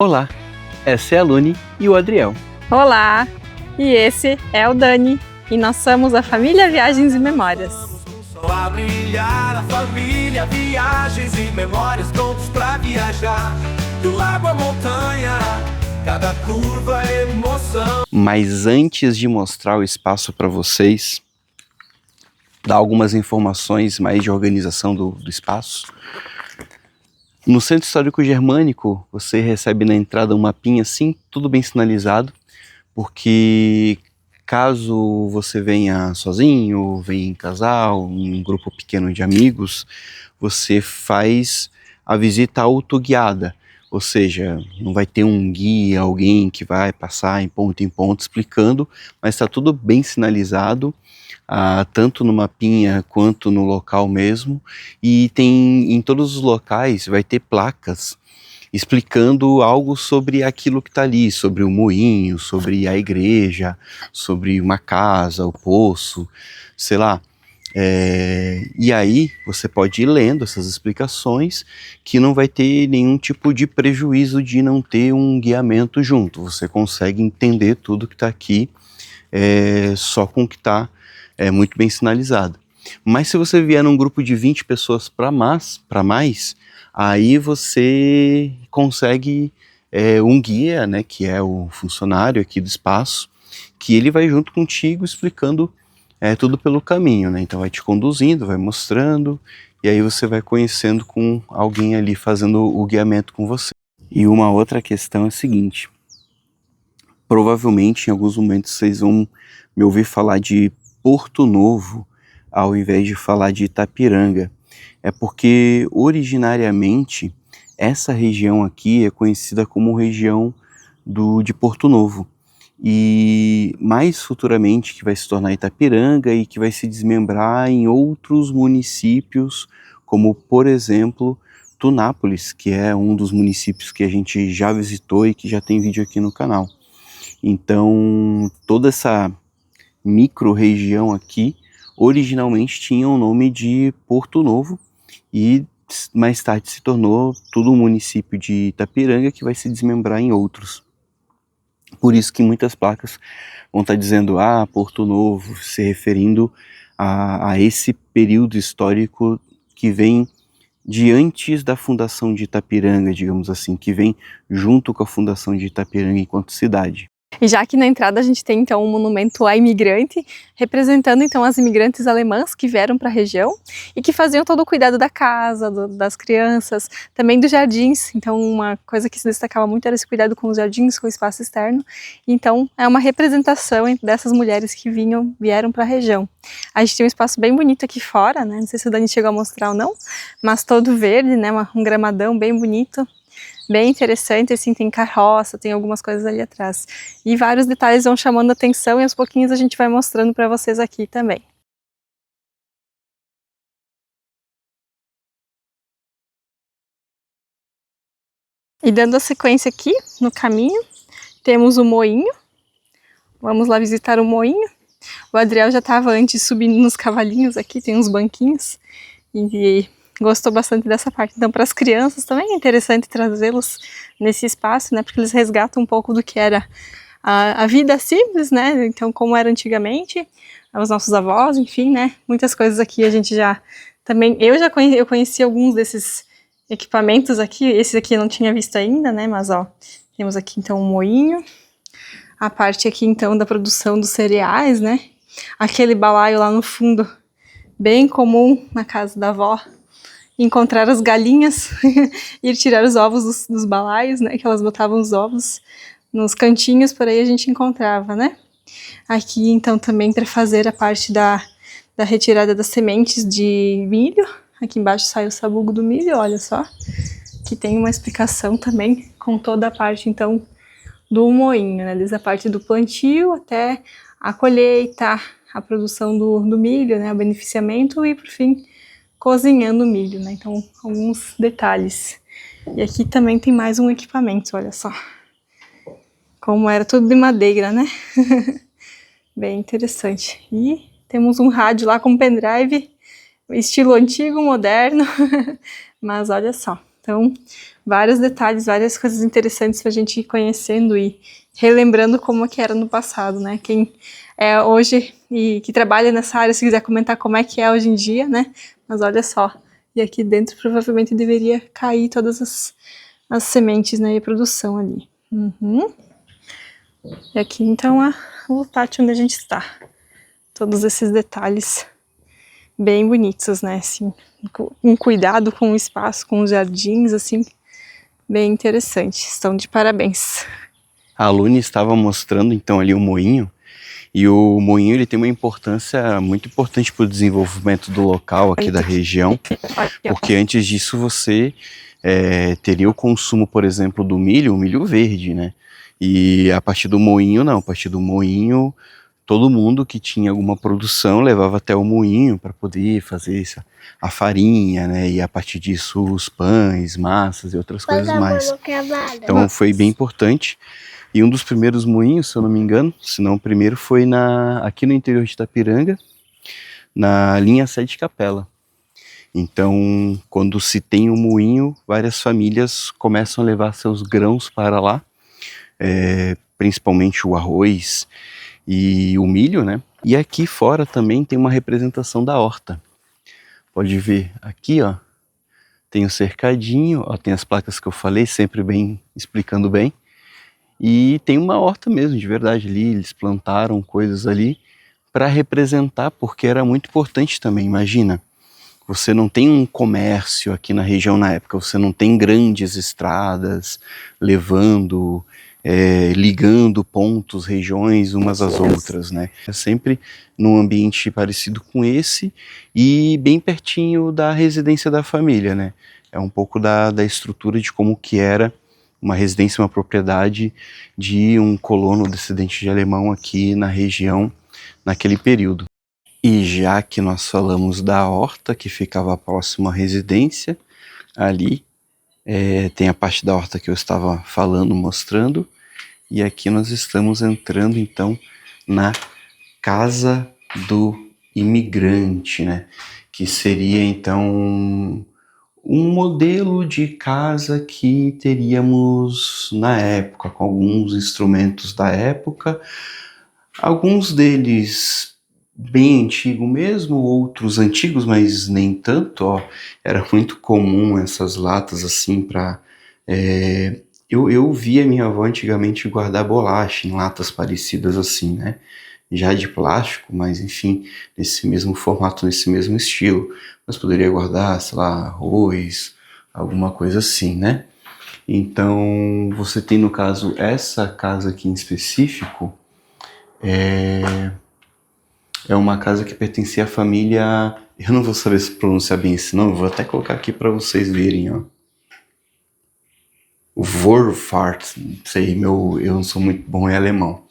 Olá, essa é a Luni e o Adriel. Olá, e esse é o Dani, e nós somos a família Viagens e Memórias. A brilhar, a família, viagens e memórias prontos pra viajar. Do lago à montanha, cada curva é emoção. Mas antes de mostrar o espaço para vocês, dar algumas informações mais de organização do espaço. No Centro Histórico Germânico, você recebe na entrada um mapinha assim, tudo bem sinalizado, porque caso você venha sozinho, venha em casal, um grupo pequeno de amigos, você faz a visita autoguiada, ou seja, não vai ter um guia, alguém que vai passar em ponto explicando, mas está tudo bem sinalizado, tanto no mapinha quanto no local mesmo, e tem em todos os locais vai ter placas explicando algo sobre aquilo que está ali, sobre o moinho, sobre a igreja, sobre uma casa, o poço, sei lá. E aí você pode ir lendo essas explicações, que não vai ter nenhum tipo de prejuízo de não ter um guiamento junto. Você consegue entender tudo que está aqui só com o que está muito bem sinalizado. Mas se você vier num grupo de 20 pessoas para mais, aí você consegue um guia, né, que é o funcionário aqui do espaço, que ele vai junto contigo explicando tudo pelo caminho, né? Então vai te conduzindo, vai mostrando, e aí você vai conhecendo com alguém ali fazendo o guiamento com você. E uma outra questão é a seguinte: provavelmente em alguns momentos vocês vão me ouvir falar de Porto Novo ao invés de falar de Itapiranga. É porque originariamente essa região aqui é conhecida como região de Porto Novo, e mais futuramente que vai se tornar Itapiranga e que vai se desmembrar em outros municípios, como por exemplo Tunápolis, que é um dos municípios que a gente já visitou e que já tem vídeo aqui no canal. Então toda essa micro-região aqui originalmente tinha o nome de Porto Novo, e mais tarde se tornou todo um município de Itapiranga, que vai se desmembrar em outros. Por isso que muitas placas vão estar dizendo Porto Novo, se referindo a esse período histórico que vem de antes da fundação de Itapiranga, digamos assim, que vem junto com a fundação de Itapiranga enquanto cidade. E já aqui na entrada a gente tem então um monumento à imigrante, representando então as imigrantes alemãs que vieram para a região e que faziam todo o cuidado da casa, das crianças, também dos jardins. Então uma coisa que se destacava muito era esse cuidado com os jardins, com o espaço externo. Então é uma representação dessas mulheres que vieram para a região. A gente tem um espaço bem bonito aqui fora, né? Não sei se o Dani chegou a mostrar ou não, mas todo verde, né? Um gramadão bem bonito. Bem interessante, assim, tem carroça, tem algumas coisas ali atrás. E vários detalhes vão chamando a atenção e aos pouquinhos a gente vai mostrando para vocês aqui também. E dando a sequência aqui, no caminho, temos o moinho. Vamos lá visitar o moinho. O Adriel já estava antes subindo nos cavalinhos aqui, tem uns banquinhos. E gostou bastante dessa parte. Então, para as crianças também é interessante trazê-los nesse espaço, né? Porque eles resgatam um pouco do que era a vida simples, né? Então, como era antigamente, os nossos avós, enfim, né? Muitas coisas aqui a gente já também... Eu conheci alguns desses equipamentos aqui. Esse aqui eu não tinha visto ainda, né? Mas, ó, temos aqui então um moinho. A parte aqui então da produção dos cereais, né? Aquele balaio lá no fundo, bem comum na casa da avó. Encontrar as galinhas, ir tirar os ovos dos balaios, né, que elas botavam os ovos nos cantinhos, por aí a gente encontrava, né. Aqui então também para fazer a parte da retirada das sementes de milho, aqui embaixo sai o sabugo do milho, olha só, que tem uma explicação também com toda a parte então do moinho, né, desde a parte do plantio até a colheita, a produção do milho, né, o beneficiamento e por fim cozinhando o milho, né? Então, alguns detalhes. E aqui também tem mais um equipamento, olha só. Como era tudo de madeira, né? Bem interessante. E temos um rádio lá com pendrive, estilo antigo, moderno. Mas olha só, Então, vários detalhes, várias coisas interessantes pra gente ir conhecendo e relembrando como que era no passado, né? Quem é hoje e que trabalha nessa área, se quiser comentar como é que é hoje em dia, né? Mas olha só, e aqui dentro provavelmente deveria cair todas as sementes, né? E a produção ali. E aqui então o pátio onde a gente está. Todos esses detalhes bem bonitos, né? Assim, um cuidado com o espaço, com os jardins, assim, bem interessante. Estão de parabéns. A Alune estava mostrando então ali o moinho, e o moinho ele tem uma importância muito importante para o desenvolvimento do local aqui da região, porque antes disso você teria o consumo, por exemplo, do milho, o milho verde, né? E a partir do moinho não, a partir do moinho todo mundo que tinha alguma produção levava até o moinho para poder fazer a farinha, né? E a partir disso os pães, massas e outras coisas mais. Então foi bem importante. E um dos primeiros moinhos, se eu não me engano, se não o primeiro, foi aqui no interior de Itapiranga, na linha Sete Capela. Então, quando se tem um moinho, várias famílias começam a levar seus grãos para lá, principalmente o arroz e o milho, né? E aqui fora também tem uma representação da horta. Pode ver aqui, ó, tem o cercadinho, ó, tem as placas que eu falei, sempre bem explicando bem. E tem uma horta mesmo, de verdade, ali, eles plantaram coisas ali para representar, porque era muito importante também, imagina. Você não tem um comércio aqui na região na época, você não tem grandes estradas levando, ligando pontos, regiões umas às outras, né? É sempre num ambiente parecido com esse e bem pertinho da residência da família, né? É um pouco da estrutura de como que era uma residência, uma propriedade de um colono descendente de alemão aqui na região naquele período. E já que nós falamos da horta que ficava próximo à residência, ali tem a parte da horta que eu estava falando, mostrando, e aqui nós estamos entrando então na casa do imigrante, né? Que seria então um modelo de casa que teríamos na época, com alguns instrumentos da época, alguns deles bem antigos mesmo, outros antigos, mas nem tanto, ó. Era muito comum essas latas assim para... eu via minha avó antigamente guardar bolacha em latas parecidas assim, né? Já de plástico, mas enfim, nesse mesmo formato, nesse mesmo estilo. Mas poderia guardar, sei lá, arroz, alguma coisa assim, né? Então, você tem no caso essa casa aqui em específico, é uma casa que pertencia à família... Eu não vou saber se pronunciar bem esse nome, vou até colocar aqui para vocês verem, ó. O Vorfart, não sei, eu não sou muito bom em alemão.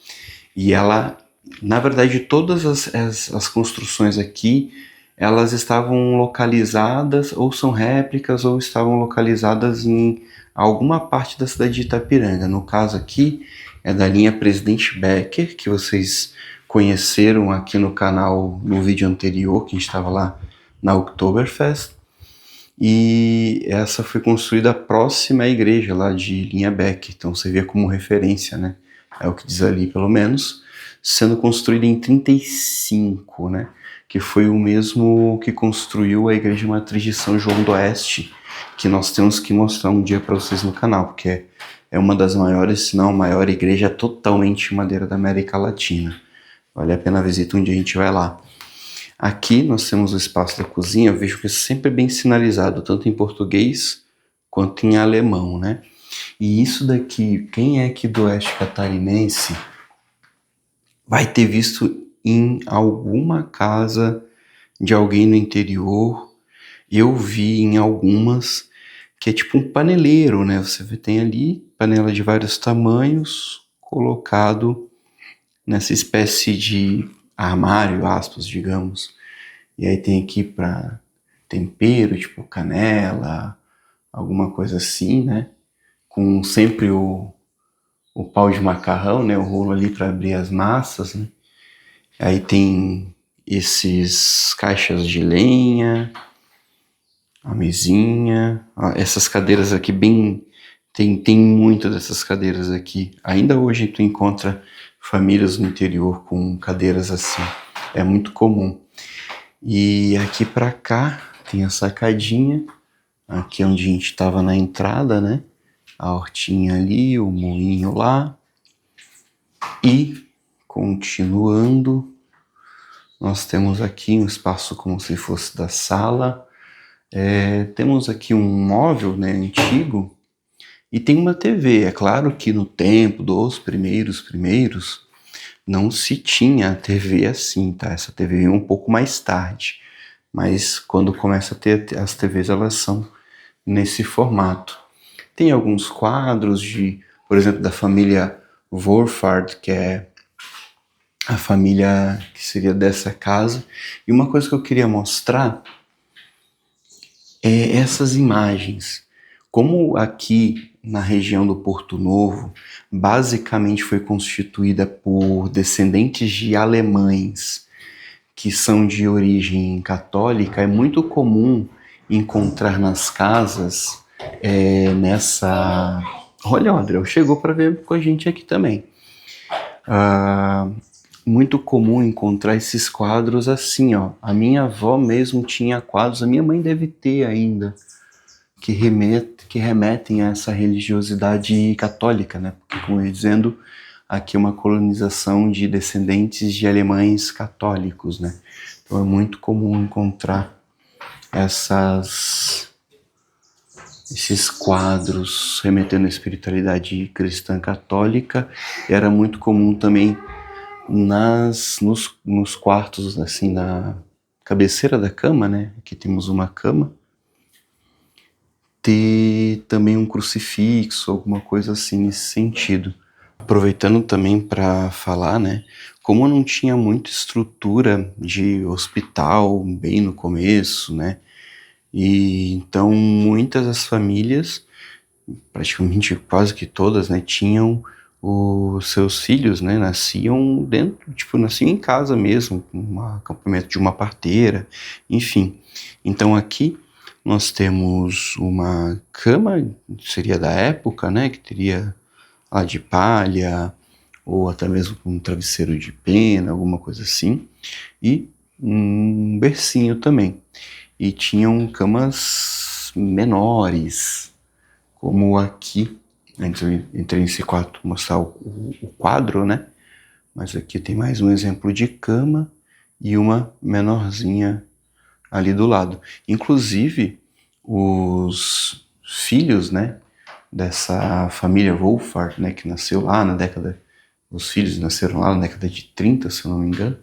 E ela... Na verdade, todas as construções aqui, elas estavam localizadas, ou são réplicas, ou estavam localizadas em alguma parte da cidade de Itapiranga. No caso aqui, é da linha Presidente Becker, que vocês conheceram aqui no canal no vídeo anterior, que a gente estava lá na Oktoberfest. E essa foi construída próxima à igreja lá de linha Becker, então você vê como referência, né? É o que diz ali, pelo menos. Sendo construída em 35, né? Que foi o mesmo que construiu a Igreja Matriz de São João do Oeste, que nós temos que mostrar um dia para vocês no canal, porque é uma das maiores, se não a maior igreja totalmente em madeira da América Latina. Vale a pena visitar um dia, a gente vai lá. Aqui nós temos o espaço da cozinha, eu vejo que é sempre bem sinalizado, tanto em português quanto em alemão, né? E isso daqui, quem é aqui do Oeste Catarinense vai ter visto em alguma casa de alguém no interior. Eu vi em algumas que é tipo um paneleiro, né? Você tem ali panela de vários tamanhos colocado nessa espécie de armário, aspas, digamos. E aí tem aqui para tempero, tipo canela, alguma coisa assim, né? Com sempre o pau de macarrão, né? O rolo ali para abrir as massas, né? Aí tem esses caixas de lenha, a mesinha, essas cadeiras aqui bem... Tem muitas dessas cadeiras aqui. Ainda hoje tu encontra famílias no interior com cadeiras assim. É muito comum. E aqui pra cá tem a sacadinha. Aqui é onde a gente estava na entrada, né? A hortinha ali, o moinho lá. E, continuando, nós temos aqui um espaço como se fosse da sala. Temos aqui um móvel, né, antigo. E tem uma TV. É claro que no tempo dos primeiros, não se tinha TV assim, tá? Essa TV veio um pouco mais tarde. Mas quando começa a ter as TVs, elas são nesse formato. Tem alguns quadros por exemplo, da família Wolfhard, que é a família que seria dessa casa. E uma coisa que eu queria mostrar é essas imagens. Como aqui na região do Porto Novo, basicamente foi constituída por descendentes de alemães que são de origem católica, é muito comum encontrar nas casas nessa... Olha, o André chegou para ver com a gente aqui também. Muito comum encontrar esses quadros assim, ó. A minha avó mesmo tinha quadros, a minha mãe deve ter ainda, que remetem a essa religiosidade católica, né? Porque, como eu ia dizendo, aqui é uma colonização de descendentes de alemães católicos, né? Então é muito comum encontrar esses quadros remetendo à espiritualidade cristã católica. Era muito comum também nos quartos, assim, na cabeceira da cama, né? Aqui temos uma cama. Ter também um crucifixo, alguma coisa assim nesse sentido. Aproveitando também para falar, né? Como não tinha muita estrutura de hospital bem no começo, né? E então muitas das famílias, praticamente quase que todas, né, tinham os seus filhos, né, nasciam em casa mesmo, um acampamento de uma parteira, enfim. Então aqui nós temos uma cama, seria da época, né, que teria lá de palha, ou até mesmo um travesseiro de pena, alguma coisa assim, e um bercinho também. E tinham camas menores, como aqui. Antes eu entrei nesse quarto mostrar o quadro, né? Mas aqui tem mais um exemplo de cama e uma menorzinha ali do lado. Inclusive, os filhos, né, dessa família Wolfhard, né, que nasceu lá na década... Os filhos nasceram lá na década de 30, se eu não me engano.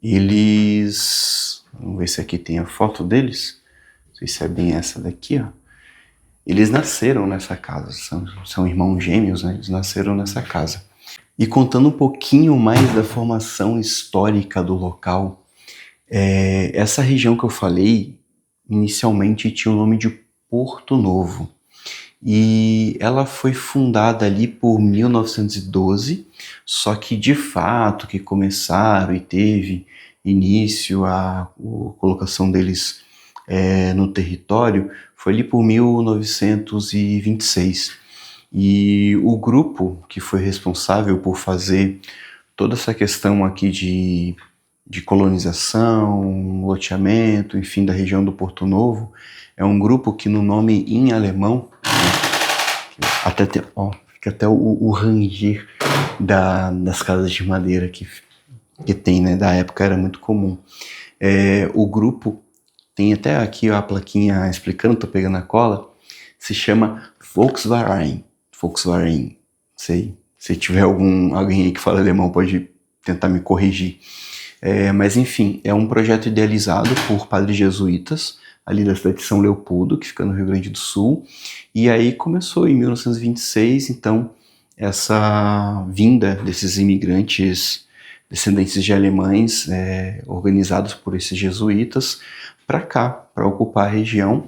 Eles... Vamos ver se aqui tem a foto deles. Não sei se é bem essa daqui, ó. Eles nasceram nessa casa, são irmãos gêmeos, né? Eles nasceram nessa casa. E contando um pouquinho mais da formação histórica do local, essa região que eu falei, inicialmente tinha o nome de Porto Novo. E ela foi fundada ali por 1912, só que de fato que começaram e teve início a colocação deles no território foi ali por 1926. E o grupo que foi responsável por fazer toda essa questão aqui de colonização, loteamento, enfim, da região do Porto Novo, é um grupo que no nome em alemão, até fica até o ranger das casas de madeira que tem, né, da época era muito comum. O grupo tem até aqui a plaquinha explicando, tô pegando a cola, se chama Volksverein. Sei, se tiver alguém aí que fala alemão pode tentar me corrigir. Mas enfim, é um projeto idealizado por padres jesuítas, ali da cidade de São Leopoldo, que fica no Rio Grande do Sul, e aí começou em 1926, então, essa vinda desses imigrantes descendentes de alemães, organizados por esses jesuítas, para cá, para ocupar a região.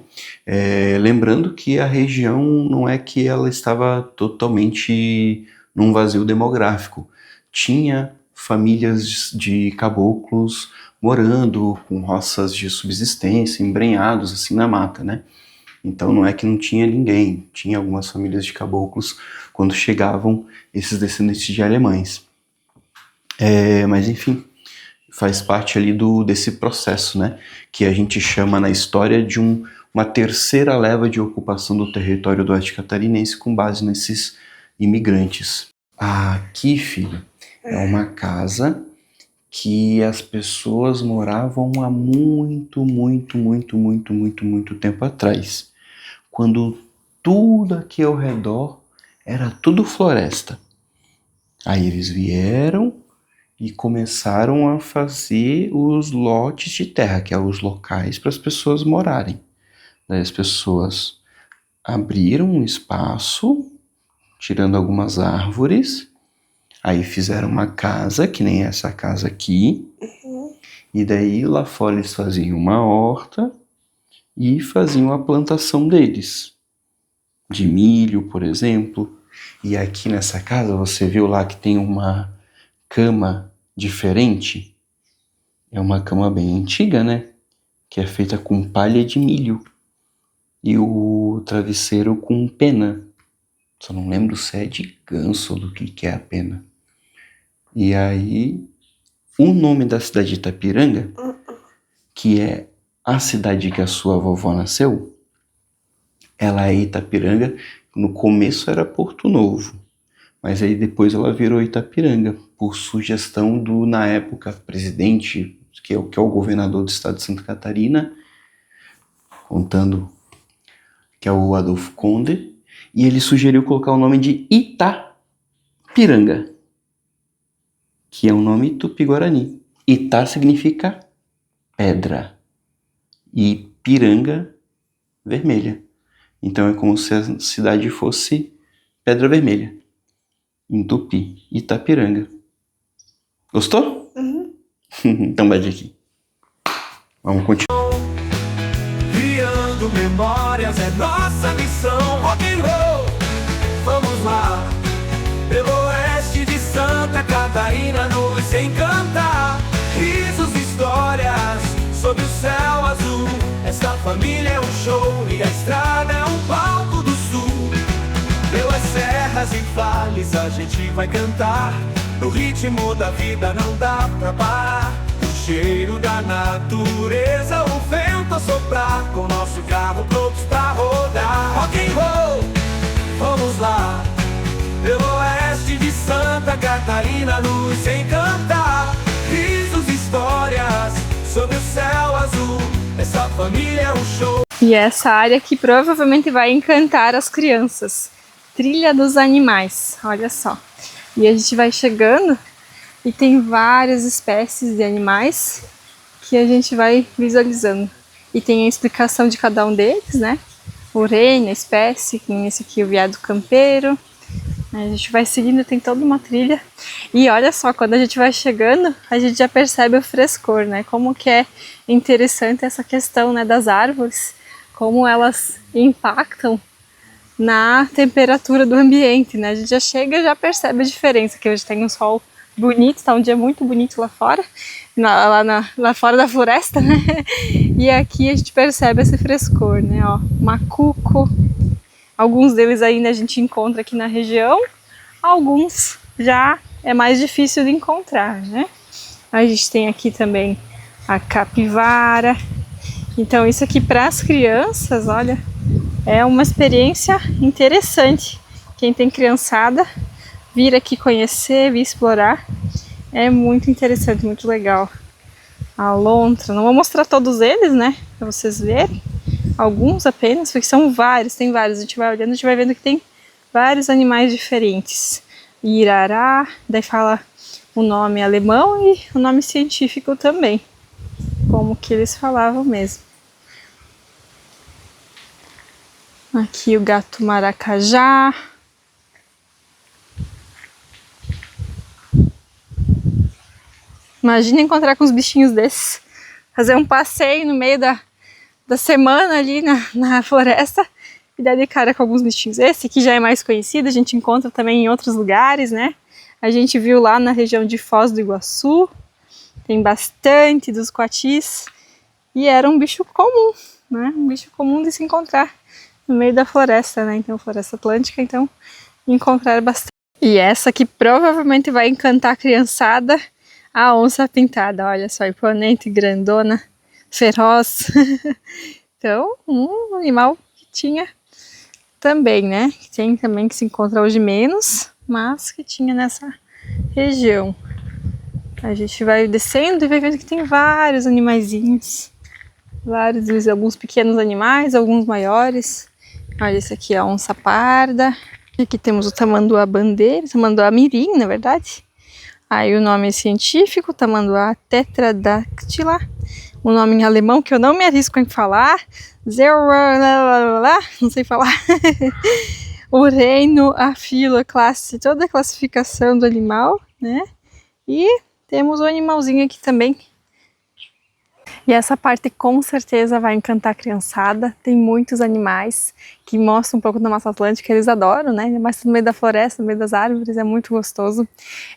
Lembrando que a região não é que ela estava totalmente num vazio demográfico. Tinha famílias de caboclos morando com roças de subsistência, embrenhados assim na mata, né? Então não é que não tinha ninguém, tinha algumas famílias de caboclos quando chegavam esses descendentes de alemães. Mas enfim, faz parte ali desse processo, né? Que a gente chama na história de uma terceira leva de ocupação do território do oeste catarinense com base nesses imigrantes. Aqui, filho, é uma casa que as pessoas moravam há muito tempo atrás, quando tudo aqui ao redor era tudo floresta. Aí eles vieram e começaram a fazer os lotes de terra, que são os locais para as pessoas morarem. Daí as pessoas abriram um espaço, tirando algumas árvores, aí fizeram uma casa, que nem essa casa aqui, e daí lá fora eles faziam uma horta e faziam a plantação deles, de milho, por exemplo. E aqui nessa casa, você viu lá que tem uma cama diferente? É uma cama bem antiga, né? Que é feita com palha de milho. E o travesseiro com pena. Só não lembro se é de ganso ou do que é a pena. E aí, o nome da cidade de Itapiranga, que é a cidade que a sua vovó nasceu, ela é Itapiranga. No começo era Porto Novo, mas aí depois ela virou Itapiranga, por sugestão do, na época, presidente, que é o governador do estado de Santa Catarina, contando que é o Adolfo Conde, e ele sugeriu colocar o nome de Itapiranga, que é um nome tupi-guarani. Itá significa pedra e piranga, vermelha. Então é como se a cidade fosse Pedra Vermelha, em tupi, Itapiranga. Gostou? Então vai aqui. Vamos continuar. Criando memórias é nossa missão. Rock and roll, vamos lá. Pelo oeste de Santa Catarina nos encantar. Risos, histórias sob o céu azul. Esta família é um show e a estrada é um palco do sul. Pelas serras e vales a gente vai cantar. No ritmo da vida não dá pra parar. O cheiro da natureza, o vento a soprar, com nosso carro prontos pra rodar. Rock and roll, vamos lá. Pelo oeste de Santa Catarina nos encantar. Risos, histórias sob o céu azul. Essa família é um show. E essa área que provavelmente vai encantar as crianças. Trilha dos animais, olha só. E a gente vai chegando e tem várias espécies de animais que a gente vai visualizando. E tem a explicação de cada um deles, né? O rene, a espécie, esse aqui é o veado campeiro. A gente vai seguindo, tem toda uma trilha. E olha só, quando a gente vai chegando, a gente já percebe o frescor, né? Como que é interessante essa questão, né, das árvores, como elas impactam na temperatura do ambiente, né? A gente já chega e já percebe a diferença, que hoje tem um sol bonito, tá um dia muito bonito lá fora, lá fora da floresta, né? E aqui a gente percebe esse frescor, né? Ó, macuco, alguns deles ainda a gente encontra aqui na região, alguns já é mais difícil de encontrar, né? A gente tem aqui também a capivara. Então isso aqui para as crianças, olha, é uma experiência interessante. Quem tem criançada, vir aqui conhecer, vir explorar, é muito interessante, muito legal. A lontra, não vou mostrar todos eles, né, para vocês verem, alguns apenas, porque são vários, tem vários. A gente vai olhando, a gente vai vendo que tem vários animais diferentes. Irará, daí fala o nome alemão e o nome científico também, como que eles falavam mesmo. Aqui o gato maracajá. Imagina encontrar com uns bichinhos desses, fazer um passeio no meio da semana ali na floresta e dar de cara com alguns bichinhos. Esse aqui já é mais conhecido, a gente encontra também em outros lugares, né? a gente viu lá na região de Foz do Iguaçu. Tem bastante dos coatis. E era um bicho comum, né? Um bicho comum de se encontrar no meio da floresta, né? Então, floresta atlântica, então, encontrar bastante. E essa que provavelmente vai encantar a criançada, a onça pintada. Olha só, imponente, grandona, feroz. Então, um animal que tinha também, né? Que tem também, que se encontra hoje menos, mas que tinha nessa região. A gente vai descendo e vai vendo que tem vários animaizinhos. Vários, alguns pequenos animais, alguns maiores. Olha, esse aqui é a onça parda. Aqui temos o tamanduá bandeira, tamanduá mirim, na verdade. Aí o nome científico, tamanduá tetradactyla. O nome em alemão, que eu não me arrisco em falar. Não sei falar. O reino, a fila, a classe, toda a classificação do animal, né? E temos o animalzinho aqui também. E essa parte com certeza vai encantar a criançada. Tem muitos animais que mostram um pouco da Mata Atlântica, eles adoram, né? Mas no meio da floresta, no meio das árvores, é muito gostoso.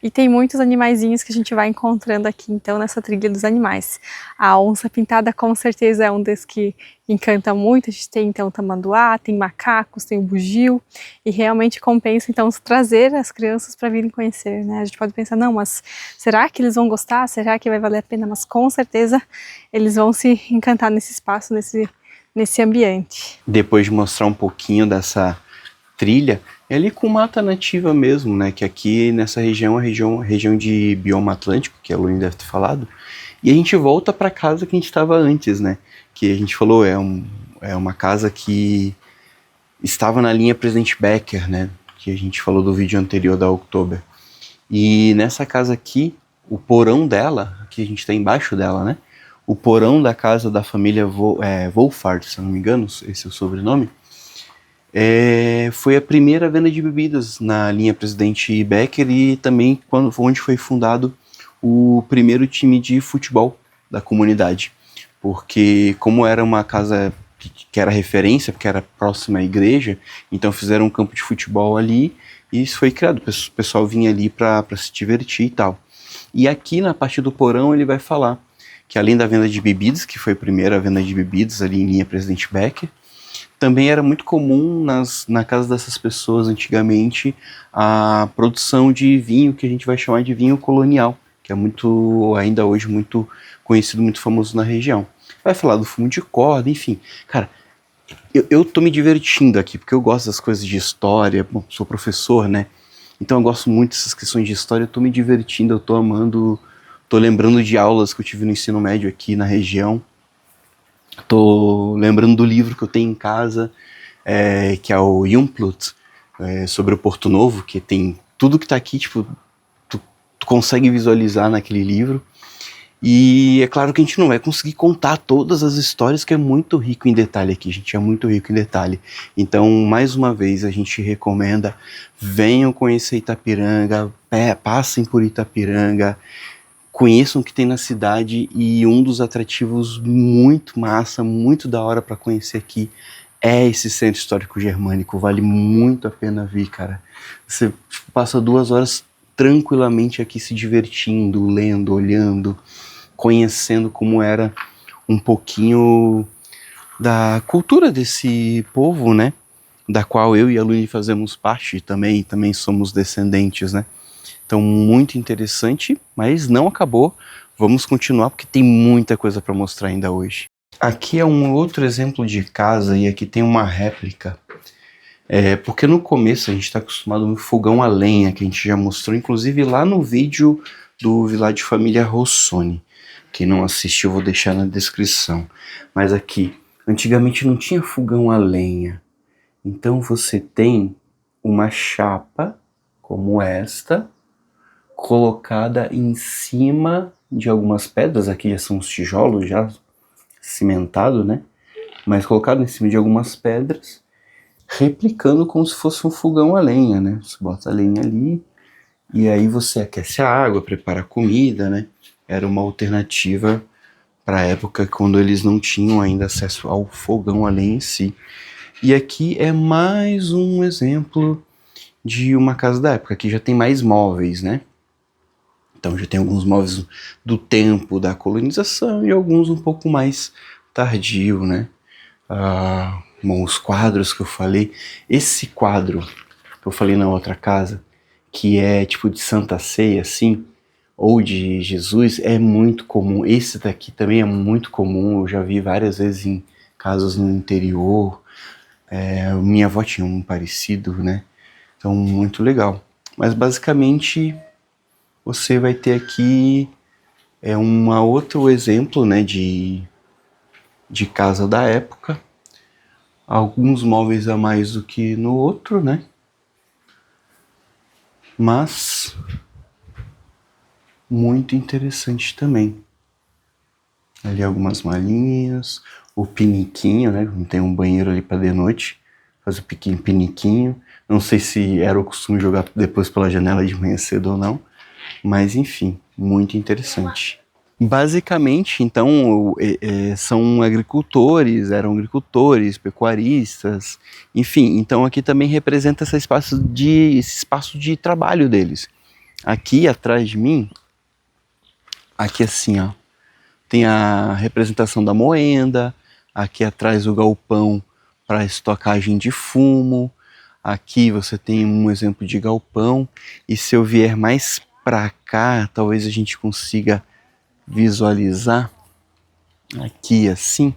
E tem muitos animaizinhos que a gente vai encontrando aqui, então, nessa trilha dos animais. A onça pintada com certeza é um desses que encanta muito. A gente tem, então, o tamanduá, tem macacos, tem o bugio. E realmente compensa, então, trazer as crianças para virem conhecer, né? A gente pode pensar, não, mas será que eles vão gostar? Será que vai valer a pena? Mas com certeza eles vão se encantar nesse espaço, nesse ambiente. Depois de mostrar um pouquinho dessa trilha, é ali com mata nativa mesmo, né? Que aqui nessa região é a região de bioma atlântico, que a Luísa deve ter falado. E a gente volta para a casa que a gente estava antes, né? Que a gente falou, é uma casa que estava na linha Presidente Becker, né? Que a gente falou do vídeo anterior da Oktober. E nessa casa aqui, o porão dela, que a gente está embaixo dela, né? O porão da casa da família Wolfhard, se não me engano, esse é o sobrenome, foi a primeira venda de bebidas na linha Presidente Becker e também onde foi fundado o primeiro time de futebol da comunidade. Porque como era uma casa que era referência, porque era próxima à igreja, então fizeram um campo de futebol ali e isso foi criado. O pessoal vinha ali para se divertir e tal. E aqui na parte do porão ele vai falar que além da venda de bebidas, que foi a primeira venda de bebidas ali em linha Presidente Becker, também era muito comum na casa dessas pessoas antigamente a produção de vinho, que a gente vai chamar de vinho colonial, que é muito, ainda hoje, muito conhecido, muito famoso na região. Vai falar do fumo de corda, enfim. Cara, eu tô me divertindo aqui, porque eu gosto das coisas de história, bom, sou professor, né? Então eu gosto muito dessas questões de história, eu tô me divertindo, eu tô amando, tô lembrando de aulas que eu tive no ensino médio aqui na região. Tô lembrando do livro que eu tenho em casa, que é o Jumplut, sobre o Porto Novo, que tem tudo que tá aqui, tipo, tu consegue visualizar naquele livro. E é claro que a gente não vai conseguir contar todas as histórias, que é muito rico em detalhe aqui, gente, é muito rico em detalhe. Então, mais uma vez, a gente recomenda, venham conhecer Itapiranga, passem por Itapiranga, conheçam o que tem na cidade, e um dos atrativos muito massa, muito da hora para conhecer aqui é esse centro histórico germânico. Vale muito a pena vir, cara. Você passa 2 horas tranquilamente aqui se divertindo, lendo, olhando, conhecendo como era um pouquinho da cultura desse povo, né? Da qual eu e a Luísa fazemos parte também somos descendentes, né? Então, muito interessante, mas não acabou. Vamos continuar porque tem muita coisa para mostrar ainda hoje. Aqui é um outro exemplo de casa e aqui tem uma réplica. Porque no começo a gente está acostumado no fogão a lenha, que a gente já mostrou, inclusive lá no vídeo do Village Família Rossoni. Quem não assistiu, eu vou deixar na descrição. Mas aqui, antigamente não tinha fogão a lenha. Então você tem uma chapa como esta, colocada em cima de algumas pedras, aqui já são os tijolos já cimentado, né? Mas colocado em cima de algumas pedras, replicando como se fosse um fogão a lenha, né? Você bota a lenha ali e aí você aquece a água, prepara a comida, né? Era uma alternativa para a época quando eles não tinham ainda acesso ao fogão a lenha em si. E aqui é mais um exemplo de uma casa da época. Aqui já tem mais móveis, né? Então já tem alguns móveis do tempo da colonização e alguns um pouco mais tardio, né? Bom, os quadros que eu falei, esse quadro que eu falei na outra casa, que é tipo de Santa Ceia, assim, ou de Jesus, é muito comum. Esse daqui também é muito comum, eu já vi várias vezes em casas no interior. Minha avó tinha um parecido, né? Então, muito legal. Mas basicamente, você vai ter aqui um outro exemplo, né, de casa da época. Alguns móveis a mais do que no outro, né? Mas muito interessante também. Ali algumas malinhas, o piniquinho, né? Tem um banheiro ali para de noite, faz o pequeno piniquinho. Não sei se era o costume jogar depois pela janela de manhã cedo ou não, mas enfim, muito interessante. Basicamente, então, são agricultores, eram agricultores, pecuaristas, enfim. Então aqui também representa esse espaço de trabalho deles. Aqui atrás de mim, aqui assim, ó, tem a representação da moenda, aqui atrás o galpão para estocagem de fumo. Aqui você tem um exemplo de galpão, e se eu vier mais para cá, talvez a gente consiga visualizar aqui assim.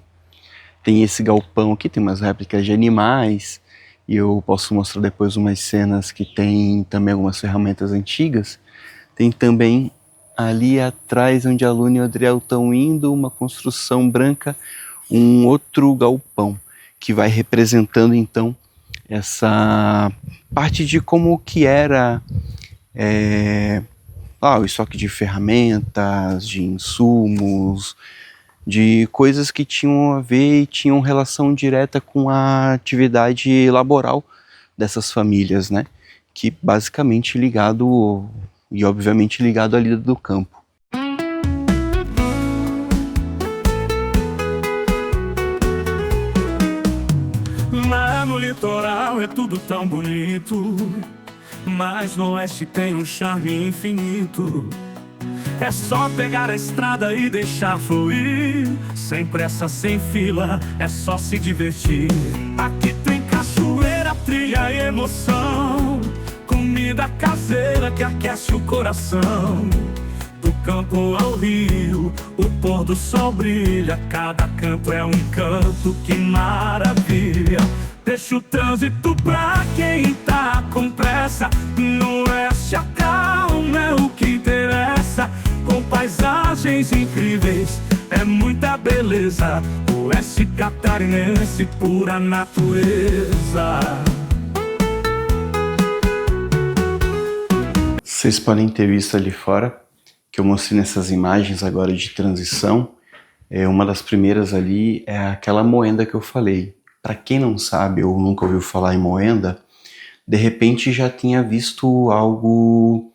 Tem esse galpão aqui, tem umas réplicas de animais, e eu posso mostrar depois umas cenas que tem também algumas ferramentas antigas. Tem também ali atrás, onde a Luna e o Adriel estão indo, uma construção branca, um outro galpão, que vai representando então essa parte de como que era o estoque de ferramentas, de insumos, de coisas que tinham a ver e tinham relação direta com a atividade laboral dessas famílias, né? Que basicamente ligado, e obviamente ligado à lida do campo. Lá no litoral é tudo tão bonito, mas no oeste tem um charme infinito. É só pegar a estrada e deixar fluir, sem pressa, sem fila, é só se divertir. Aqui tem cachoeira, trilha e emoção, comida caseira que aquece o coração. Do campo ao rio, o pôr do sol brilha, cada canto é um canto, que maravilha. Deixa o trânsito pra quem tá com pressa, no oeste a calma é o que interessa. Com paisagens incríveis, é muita beleza, oeste catarinense, pura natureza. Vocês podem ter visto ali fora, que eu mostrei nessas imagens agora de transição. Uma das primeiras ali é aquela moenda que eu falei. Para quem não sabe ou nunca ouviu falar em moenda, de repente já tinha visto algo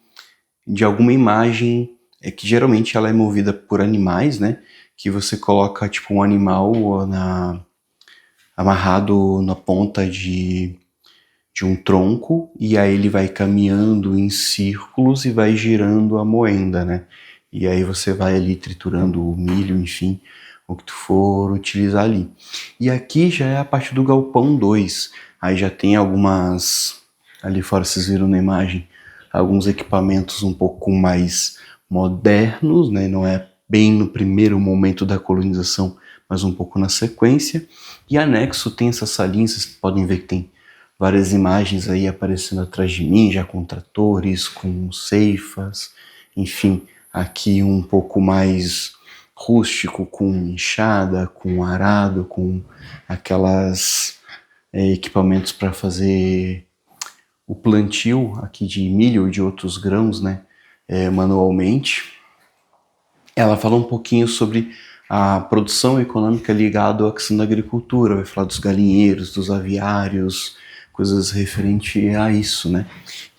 de alguma imagem, que geralmente ela é movida por animais, né? Que você coloca tipo um animal amarrado na ponta de um tronco, e aí ele vai caminhando em círculos e vai girando a moenda, né? E aí você vai ali triturando o milho, enfim, o que tu for utilizar ali. E aqui já é a parte do galpão 2. Aí já tem algumas, ali fora vocês viram na imagem, alguns equipamentos um pouco mais modernos, né? Não é bem no primeiro momento da colonização, mas um pouco na sequência. E anexo tem essas salinhas, vocês podem ver que tem várias imagens aí aparecendo atrás de mim, já com tratores, com ceifas, enfim, aqui um pouco mais rústico, com enxada, com arado, com aquelas equipamentos para fazer o plantio aqui de milho ou de outros grãos, né, manualmente. Ela fala um pouquinho sobre a produção econômica ligada à questão da agricultura, vai falar dos galinheiros, dos aviários, coisas referentes a isso, né?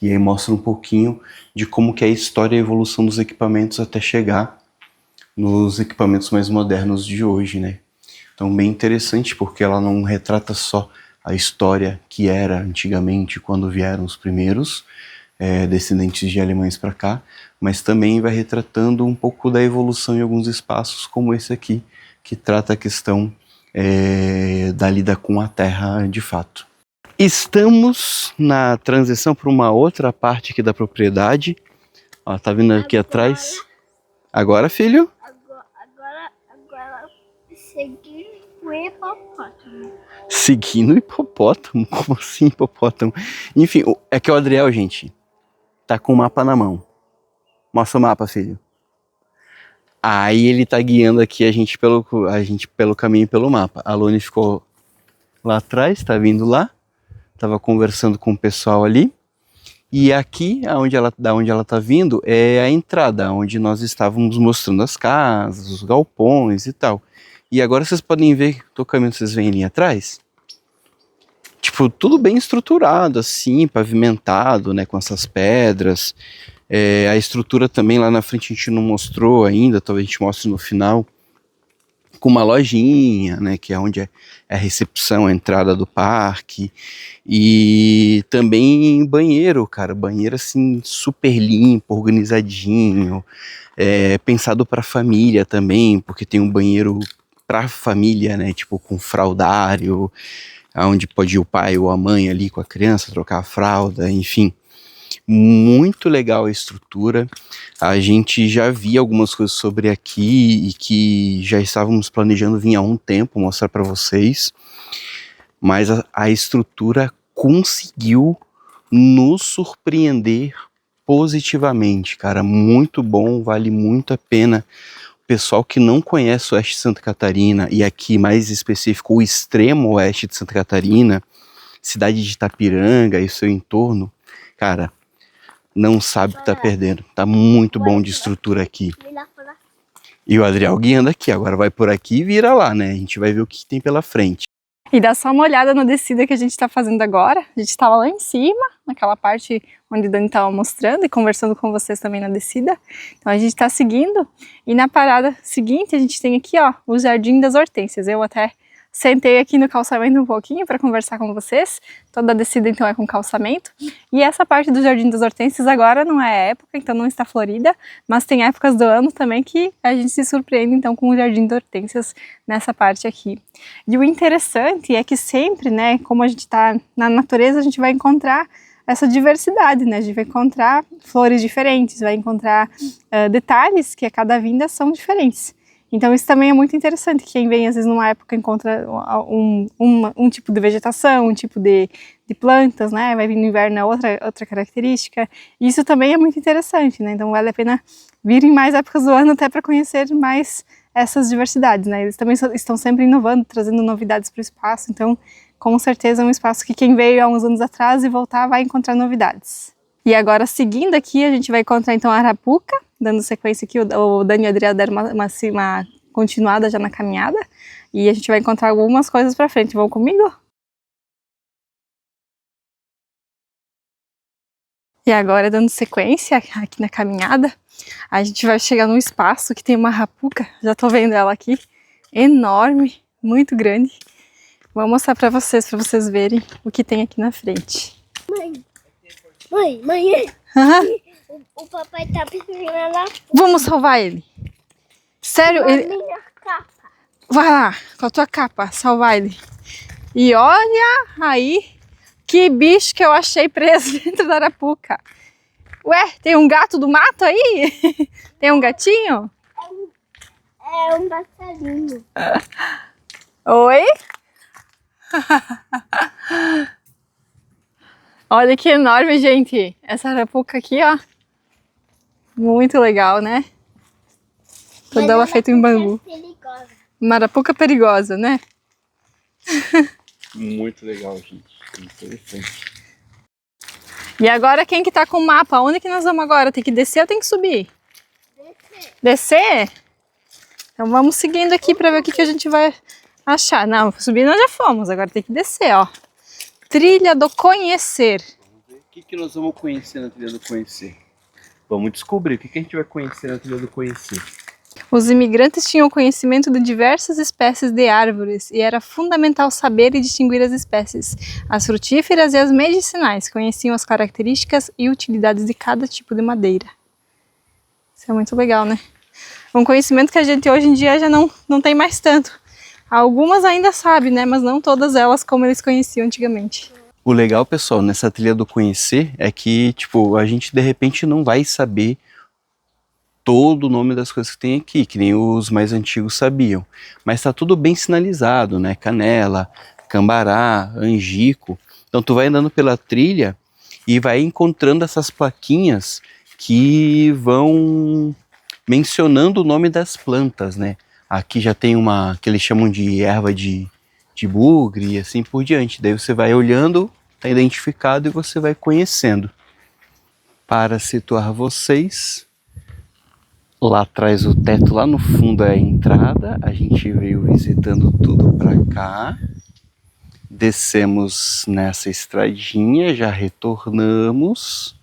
E aí mostra um pouquinho de como que é a história e a evolução dos equipamentos até chegar nos equipamentos mais modernos de hoje, né? Então bem interessante, porque ela não retrata só a história que era antigamente quando vieram os primeiros descendentes de alemães para cá, mas também vai retratando um pouco da evolução em alguns espaços como esse aqui, que trata a questão da lida com a terra de fato. Estamos na transição para uma outra parte aqui da propriedade. Ó, tá vindo aqui atrás. Agora, filho? Agora seguir o hipopótamo. Seguindo o hipopótamo? Como assim hipopótamo? Enfim, é que o Adriel, gente, tá com o mapa na mão. Mostra o mapa, filho. Aí ele tá guiando aqui a gente pelo caminho e pelo mapa. A Lone ficou lá atrás, tá vindo lá. Tava conversando com o pessoal ali. E aqui, da onde ela tá vindo, é a entrada, onde nós estávamos mostrando as casas, os galpões e tal. E agora vocês podem ver, o caminho que vocês veem ali atrás. Tipo, tudo bem estruturado, assim, pavimentado, né, com essas pedras. A estrutura também lá na frente a gente não mostrou ainda, talvez a gente mostre no final. Com uma lojinha, né, que é onde é a recepção, a entrada do parque. E também banheiro, cara, banheiro assim super limpo, organizadinho, pensado para família também, porque tem um banheiro para família, né, tipo com fraldário, onde pode ir o pai ou a mãe ali com a criança trocar a fralda, enfim. Muito legal a estrutura. A gente já via algumas coisas sobre aqui e que já estávamos planejando vir há um tempo mostrar para vocês, mas a estrutura conseguiu nos surpreender positivamente, cara, muito bom, vale muito a pena. O pessoal que não conhece o oeste de Santa Catarina, e aqui mais específico o extremo oeste de Santa Catarina, cidade de Itapiranga e seu entorno, cara, não sabe o que tá perdendo. Tá muito bom de estrutura aqui. E o Adriel guiando aqui. Agora vai por aqui e vira lá, né? A gente vai ver o que tem pela frente. E dá só uma olhada na descida que a gente tá fazendo agora. A gente tava lá em cima, naquela parte onde o Dani tava mostrando e conversando com vocês também na descida. Então a gente tá seguindo. E na parada seguinte a gente tem aqui, ó, o Jardim das Hortênsias. Eu até sentei aqui no calçamento um pouquinho para conversar com vocês. Toda a descida então é com calçamento. E essa parte do Jardim das Hortênsias agora não é época, então não está florida, mas tem épocas do ano também que a gente se surpreende então com o Jardim das Hortênsias nessa parte aqui. E o interessante é que sempre, né, como a gente está na natureza, a gente vai encontrar essa diversidade, né? A gente vai encontrar flores diferentes, vai encontrar detalhes que a cada vinda são diferentes. Então isso também é muito interessante, quem vem às vezes numa época encontra um tipo de vegetação, um tipo de plantas, né, vai vir no inverno é outra característica, e isso também é muito interessante, né, então vale a pena vir em mais épocas do ano até para conhecer mais essas diversidades, né, eles também estão sempre inovando, trazendo novidades para o espaço, então com certeza é um espaço que quem veio há uns anos atrás e voltar vai encontrar novidades. E agora seguindo aqui a gente vai encontrar então a Arapuca, dando sequência aqui, o Dani e o Adriel deram uma continuada já na caminhada. E a gente vai encontrar algumas coisas pra frente. Vão comigo? E agora, dando sequência aqui na caminhada, a gente vai chegar num espaço que tem uma arapuca. Já tô vendo ela aqui. Enorme, muito grande. Vou mostrar pra vocês verem o que tem aqui na frente. Mãe. O papai tá precisando lá. Vamos salvar ele. Sério? Minha capa. Vai lá, com a tua capa, salvar ele. E olha aí, que bicho que eu achei preso dentro da arapuca. Ué, tem um gato do mato aí? Tem um gatinho? É um passarinho. Oi? Olha que enorme, gente. Essa arapuca aqui, ó. Muito legal, né? Toda ela feita em bambu. Perigosa. Uma arapuca perigosa, né? Muito legal, gente. Interessante. E agora quem que tá com o mapa? Onde que nós vamos agora? Tem que descer ou tem que subir? Descer? Então vamos seguindo aqui para ver o que que a gente vai achar. Não, subir nós já fomos, agora tem que descer, ó. Trilha do Conhecer. Vamos ver o que nós vamos conhecer na Trilha do Conhecer. Vamos descobrir o que a gente vai conhecer na Trilha do Conhecer. Os imigrantes tinham conhecimento de diversas espécies de árvores e era fundamental saber e distinguir as espécies, as frutíferas e as medicinais, conheciam as características e utilidades de cada tipo de madeira. Isso é muito legal, né? Um conhecimento que a gente hoje em dia já não tem mais tanto. Algumas ainda sabem, né? Mas não todas elas como eles conheciam antigamente. O legal, pessoal, nessa trilha do conhecer é que, tipo, a gente de repente não vai saber todo o nome das coisas que tem aqui, que nem os mais antigos sabiam. Mas tá tudo bem sinalizado, né? Canela, cambará, angico. Então tu vai andando pela trilha e vai encontrando essas plaquinhas que vão mencionando o nome das plantas, né? Aqui já tem uma que eles chamam de erva de bugre e assim por diante. Daí você vai olhando, tá identificado e você vai conhecendo. Para situar vocês, lá atrás o teto, lá no fundo é a entrada. A gente veio visitando tudo para cá. Descemos nessa estradinha, já retornamos.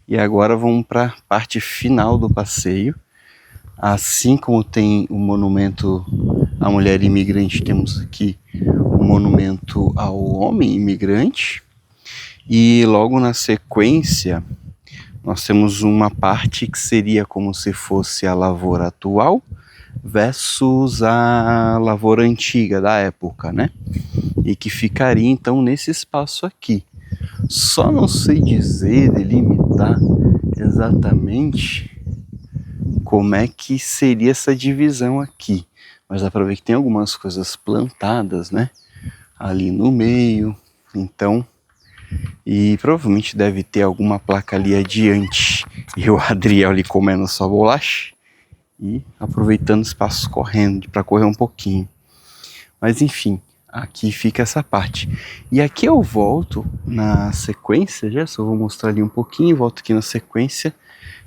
E agora vamos para a parte final do passeio. Assim como tem o monumento à mulher imigrante, temos aqui o monumento ao homem imigrante. E logo na sequência, nós temos uma parte que seria como se fosse a lavoura atual versus a lavoura antiga da época, né? E que ficaria então nesse espaço aqui. Só não sei dizer, delimitar exatamente como é que seria essa divisão aqui. Mas dá para ver que tem algumas coisas plantadas, né? Ali no meio. Então, e provavelmente deve ter alguma placa ali adiante. E o Adriel ali comendo sua bolacha. E aproveitando o espaço correndo, para correr um pouquinho. Mas enfim, aqui fica essa parte. E aqui eu volto na sequência, já só vou mostrar ali um pouquinho, volto aqui na sequência,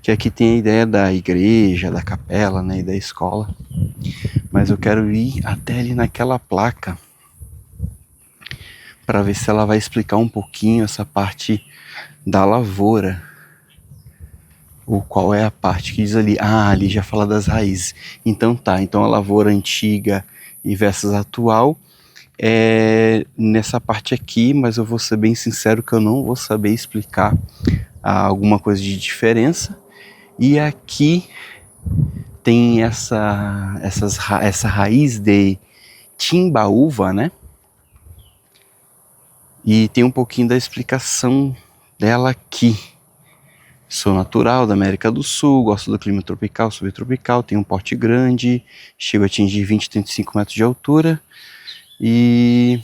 que aqui tem a ideia da igreja, da capela, né, e da escola. Mas eu quero ir até ali naquela placa para ver se ela vai explicar um pouquinho essa parte da lavoura. Ou qual é a parte que diz ali? Ah, ali já fala das raízes. Então tá, então a lavoura antiga e versus atual é nessa parte aqui, mas eu vou ser bem sincero que eu não vou saber explicar alguma coisa de diferença. E aqui tem essa raiz de timbaúva, né? E tem um pouquinho da explicação dela aqui. Sou natural da América do Sul, gosto do clima tropical, subtropical, tenho um porte grande, chego a atingir 20 a 35 metros de altura e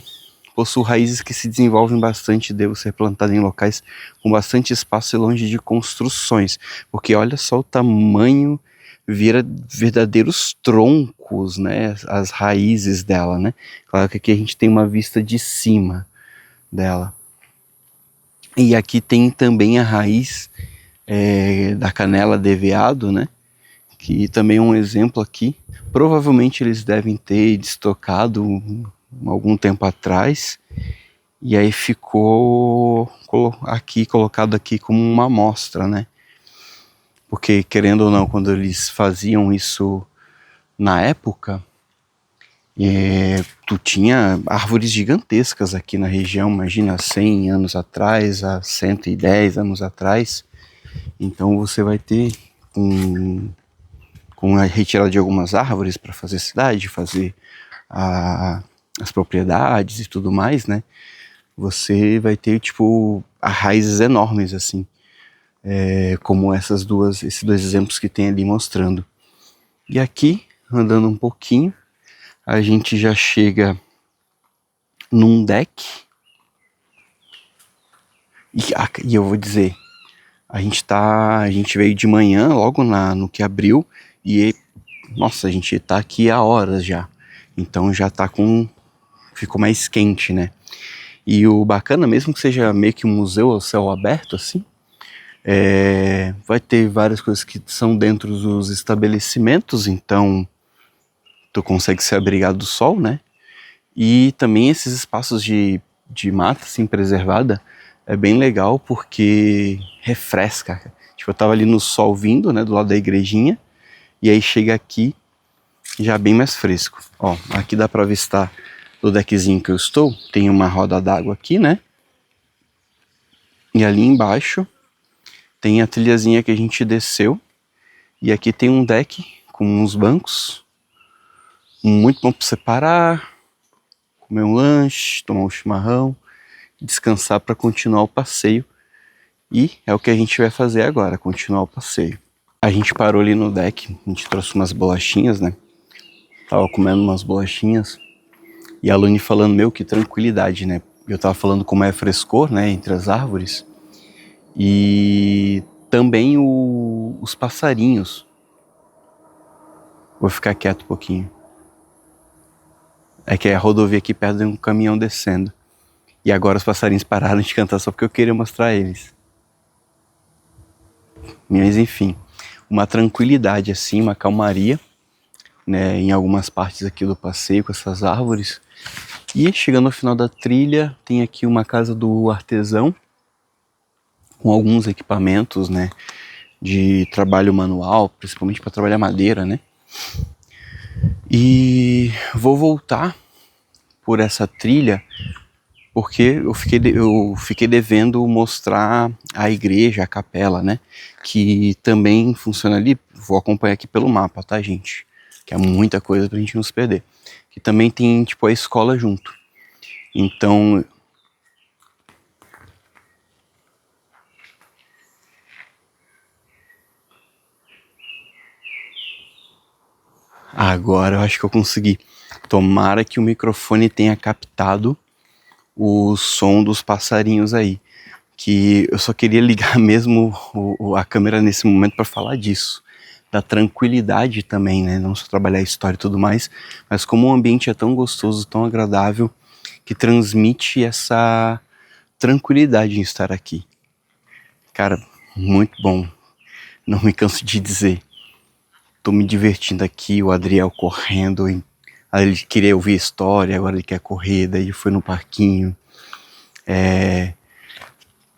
possuo raízes que se desenvolvem bastante, devo ser plantado em locais com bastante espaço e longe de construções, porque olha só o tamanho, vira verdadeiros troncos, né, as raízes dela, né? Claro que aqui a gente tem uma vista de cima dela. E aqui tem também a raiz da canela de veado, né? Que também é um exemplo aqui. Provavelmente eles devem ter destocado algum tempo atrás e aí ficou colocado aqui como uma amostra, né? Porque querendo ou não, quando eles faziam isso na época, tu tinha árvores gigantescas aqui na região, imagina 100 anos atrás, há 110 anos atrás. Então você vai ter com a retirada de algumas árvores para fazer cidade, fazer as propriedades e tudo mais, né? Você vai ter tipo raízes enormes assim, como esses dois exemplos que tem ali mostrando. E aqui, andando um pouquinho, a gente já chega num deck e eu vou dizer, a gente veio de manhã, logo no que abriu, e nossa, a gente tá aqui há horas já. Então já ficou mais quente, né? E o bacana, mesmo que seja meio que um museu ao céu aberto, assim, vai ter várias coisas que são dentro dos estabelecimentos, então tu consegue se abrigar do sol, né? E também esses espaços de mata, assim, preservada, é bem legal porque refresca. Tipo, eu tava ali no sol vindo, né, do lado da igrejinha, e aí chega aqui já bem mais fresco. Ó, aqui dá para avistar do deckzinho que eu estou, tem uma roda d'água aqui, né? E ali embaixo tem a trilhazinha que a gente desceu. E aqui tem um deck com uns bancos. Muito bom para você parar, comer um lanche, tomar um chimarrão, descansar para continuar o passeio. E é o que a gente vai fazer agora, continuar o passeio. A gente parou ali no deck, a gente trouxe umas bolachinhas, né? Tava comendo umas bolachinhas. E a Lune falando, meu, que tranquilidade, né? Eu tava falando como é frescor, né, entre as árvores. E também os passarinhos. Vou ficar quieto um pouquinho. É que a rodovia aqui perto tem um caminhão descendo. E agora os passarinhos pararam de cantar só porque eu queria mostrar eles. Mas enfim, uma tranquilidade assim, uma calmaria, né, em algumas partes aqui do passeio com essas árvores. E chegando ao final da trilha, tem aqui uma casa do artesão, com alguns equipamentos, né, de trabalho manual, principalmente para trabalhar madeira, né. E vou voltar por essa trilha porque eu fiquei devendo mostrar a igreja, a capela, né, que também funciona ali. Vou acompanhar aqui pelo mapa, tá, gente? Que é muita coisa pra gente não se perder. Que também tem, tipo, a escola junto. Então... Agora eu acho que eu consegui. Tomara que o microfone tenha captado o som dos passarinhos aí. Que eu só queria ligar mesmo a câmera nesse momento para falar disso. Da tranquilidade também, né? Não só trabalhar a história e tudo mais, mas como o ambiente é tão gostoso, tão agradável, que transmite essa tranquilidade em estar aqui. Cara, muito bom. Não me canso de dizer. Tô me divertindo aqui, o Adriel correndo. Aí ele queria ouvir história, agora ele quer correr, daí foi no parquinho.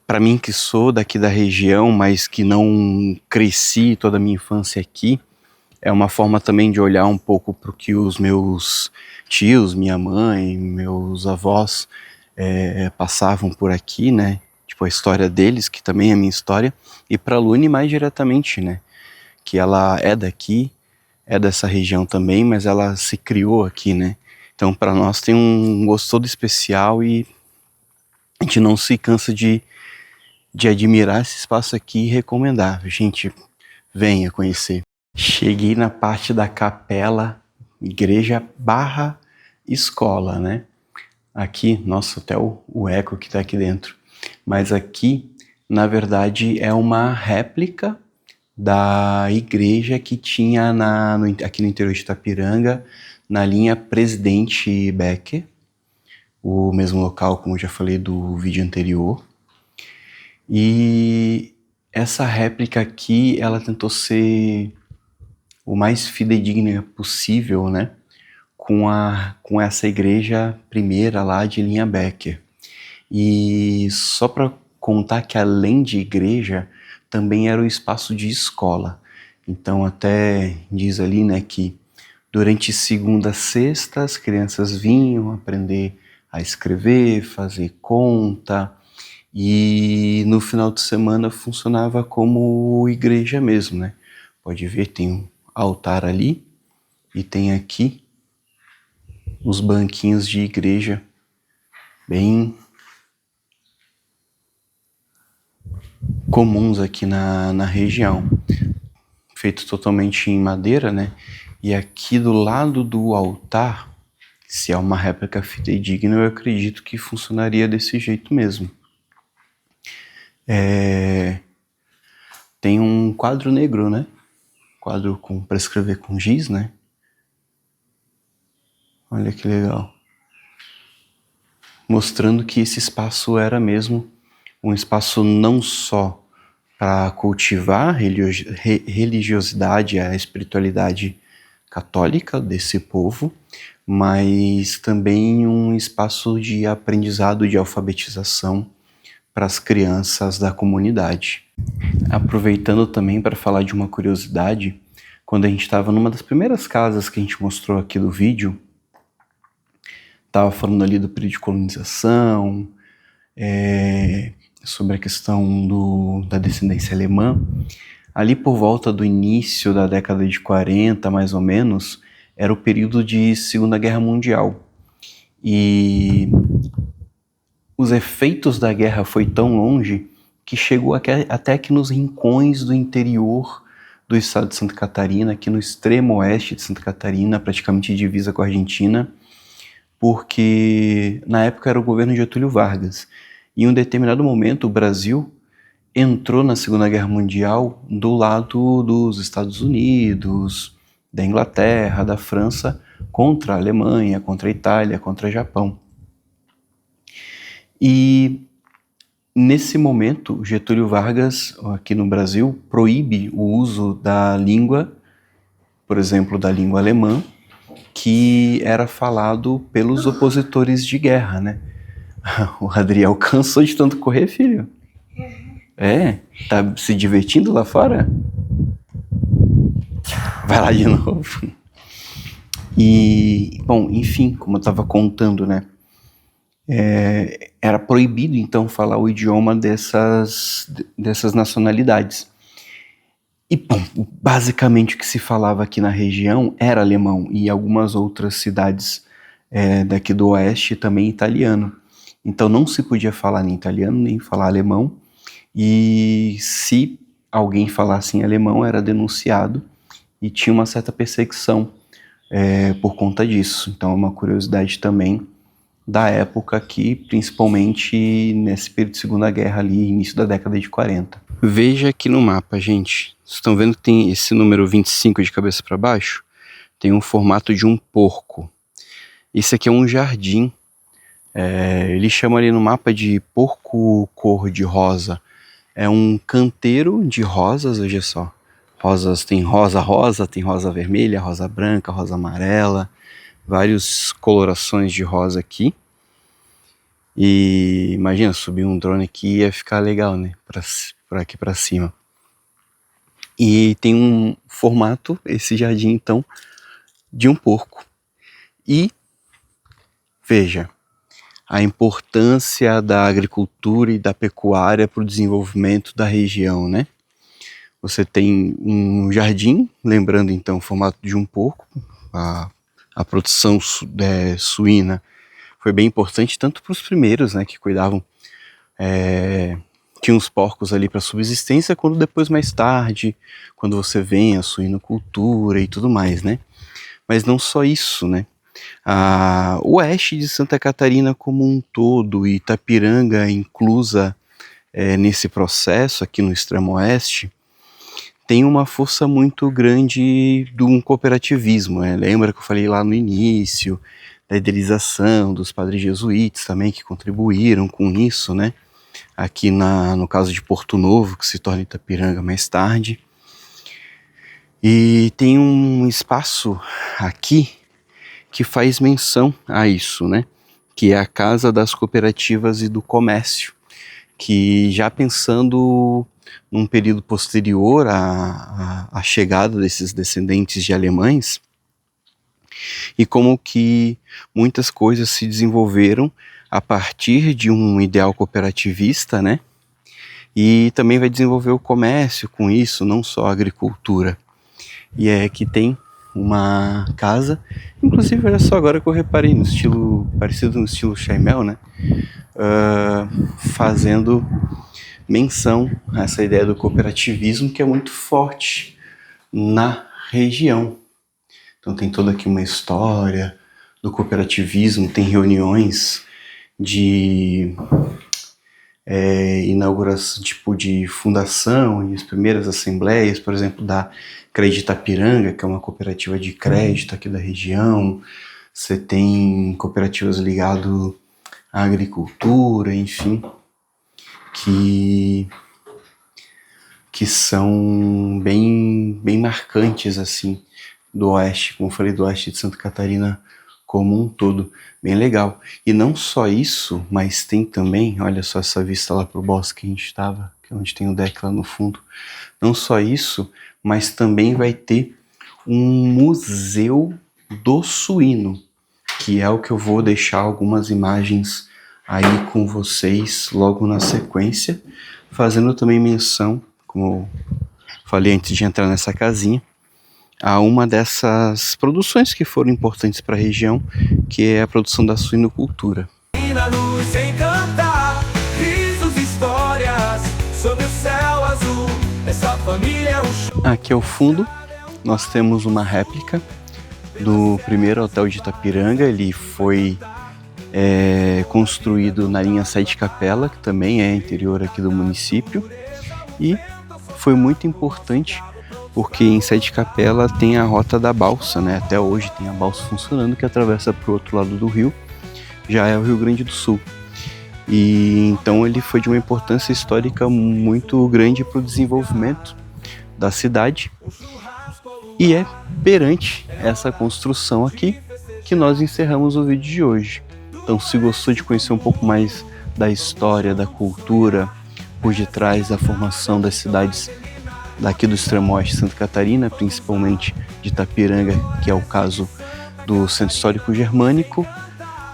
Para mim que sou daqui da região, mas que não cresci toda a minha infância aqui, é uma forma também de olhar um pouco para o que os meus tios, minha mãe, meus avós passavam por aqui, né? Tipo, a história deles, que também é a minha história, e para a Lune mais diretamente, né? Que ela é daqui, é dessa região também, mas ela se criou aqui, né? Então, para nós tem um gosto todo especial e a gente não se cansa de admirar esse espaço aqui e recomendar. Gente, venha conhecer. Cheguei na parte da capela, igreja barra escola, né? Aqui, nossa, até o eco que tá aqui dentro. Mas aqui, na verdade, é uma réplica da igreja que tinha aqui no interior de Itapiranga, na linha Presidente Becker, o mesmo local, como eu já falei do vídeo anterior. E essa réplica aqui, ela tentou ser o mais fidedigna possível, né, com essa igreja primeira lá de linha Becker. E só para contar que além de igreja, também era o espaço de escola. Então até diz ali, né, que durante segunda a sexta as crianças vinham aprender a escrever, fazer conta, e no final de semana funcionava como igreja mesmo, né? Pode ver, tem um altar ali e tem aqui os banquinhos de igreja bem comuns aqui na região, feito totalmente em madeira, né? E aqui do lado do altar, se é uma réplica fidedigna, eu acredito que funcionaria desse jeito mesmo. Tem um quadro negro, né? Quadro para escrever com giz, né? Olha que legal. Mostrando que esse espaço era mesmo um espaço não só para cultivar a religiosidade, a espiritualidade católica desse povo, mas também um espaço de aprendizado, de alfabetização para as crianças da comunidade. Aproveitando também para falar de uma curiosidade, quando a gente estava numa das primeiras casas que a gente mostrou aqui do vídeo, estava falando ali do período de colonização, sobre a questão da descendência alemã. Ali por volta do início da década de 40, mais ou menos, era o período de Segunda Guerra Mundial. E os efeitos da guerra foi tão longe que chegou até aqui nos rincões do interior do estado de Santa Catarina, aqui no extremo oeste de Santa Catarina, praticamente divisa com a Argentina, porque na época era o governo de Getúlio Vargas. E em um determinado momento o Brasil entrou na Segunda Guerra Mundial do lado dos Estados Unidos, da Inglaterra, da França, contra a Alemanha, contra a Itália, contra o Japão. E nesse momento, Getúlio Vargas, aqui no Brasil, proíbe o uso da língua, por exemplo, da língua alemã, que era falado pelos opositores de guerra, né? O Adriel cansou de tanto correr, filho? Tá se divertindo lá fora? Vai lá de novo. E, bom, enfim, como eu estava contando, né? Era proibido, então, falar o idioma dessas nacionalidades. E, bom, basicamente o que se falava aqui na região era alemão e algumas outras cidades daqui do oeste também italiano. Então não se podia falar nem italiano, nem falar alemão. E se alguém falasse em alemão, era denunciado e tinha uma certa perseguição por conta disso. Então é uma curiosidade também da época aqui, principalmente nesse período de Segunda Guerra ali, início da década de 40. Veja aqui no mapa, gente. Vocês estão vendo que tem esse número 25 de cabeça para baixo? Tem um formato de um porco. Esse aqui é um jardim. Ele chama ali no mapa de porco cor-de-rosa. É um canteiro de rosas, veja só. Rosas, tem rosa, tem rosa vermelha, rosa branca, rosa amarela, várias colorações de rosa aqui. E imagina, subir um drone aqui ia ficar legal, né? Por aqui para cima. E tem um formato, esse jardim então, de um porco. E veja a importância da agricultura e da pecuária para o desenvolvimento da região, né? Você tem um jardim, lembrando então o formato de um porco. A produção suína foi bem importante, tanto para os primeiros, né, que cuidavam, tinham os porcos ali para subsistência, quando depois mais tarde, quando você vem a suinocultura e tudo mais, né? Mas não só isso, né? O oeste de Santa Catarina como um todo, e Itapiranga inclusa nesse processo aqui no extremo oeste, tem uma força muito grande de um cooperativismo, né? Lembra que eu falei lá no início da idealização dos padres jesuítas também, que contribuíram com isso, né? Aqui no caso de Porto Novo, que se torna Itapiranga mais tarde. E tem um espaço aqui que faz menção a isso, né? Que é a Casa das Cooperativas e do Comércio, que já pensando num período posterior à chegada desses descendentes de alemães, e como que muitas coisas se desenvolveram a partir de um ideal cooperativista, né? E também vai desenvolver o comércio com isso, não só a agricultura. E que tem uma casa, inclusive olha só, agora que eu reparei, no estilo parecido no estilo Chaimel, né? Fazendo menção a essa ideia do cooperativismo, que é muito forte na região. Então tem toda aqui uma história do cooperativismo, tem reuniões de inauguração, tipo de fundação, e as primeiras assembleias, por exemplo, da Crédito Itapiranga, que é uma cooperativa de crédito aqui da região. Você tem cooperativas ligadas à agricultura, enfim, que são bem marcantes, assim, do oeste, como eu falei, do oeste de Santa Catarina como um todo, bem legal. E não só isso, mas tem também, olha só essa vista lá pro bosque que a gente estava, que é onde tem o deck lá no fundo. Não só isso, mas também vai ter um museu do suíno, que é o que eu vou deixar algumas imagens aí com vocês logo na sequência, fazendo também menção, como eu falei antes de entrar nessa casinha, a uma dessas produções que foram importantes para a região, que é a produção da suinocultura. Na luz sem cantar, risos, histórias sobre o céu azul. Essa família é um show. Aqui ao fundo nós temos uma réplica do primeiro hotel de Itapiranga. Ele foi construído na linha Sete Capela, que também é interior aqui do município, e foi muito importante porque em Sete Capela tem a Rota da Balsa, né? Até hoje tem a balsa funcionando que atravessa para o outro lado do rio, já é o Rio Grande do Sul. E então ele foi de uma importância histórica muito grande para o desenvolvimento da cidade. E é perante essa construção aqui que nós encerramos o vídeo de hoje. Então, se gostou de conhecer um pouco mais da história, da cultura, por detrás da formação das cidades daqui do extremo oeste de Santa Catarina, principalmente de Itapiranga, que é o caso do Centro Histórico Germânico,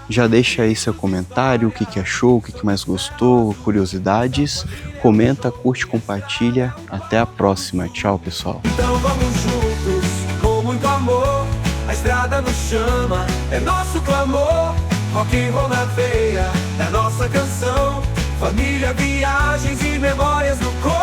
já deixa aí seu comentário, o que achou, o que mais gostou, curiosidades. Comenta, curte, compartilha. Até a próxima. Tchau, pessoal. Então vamos juntos, com muito amor. A estrada nos chama, é nosso clamor. Rock and roll na veia, é nossa canção. Família, viagens e memórias no coração.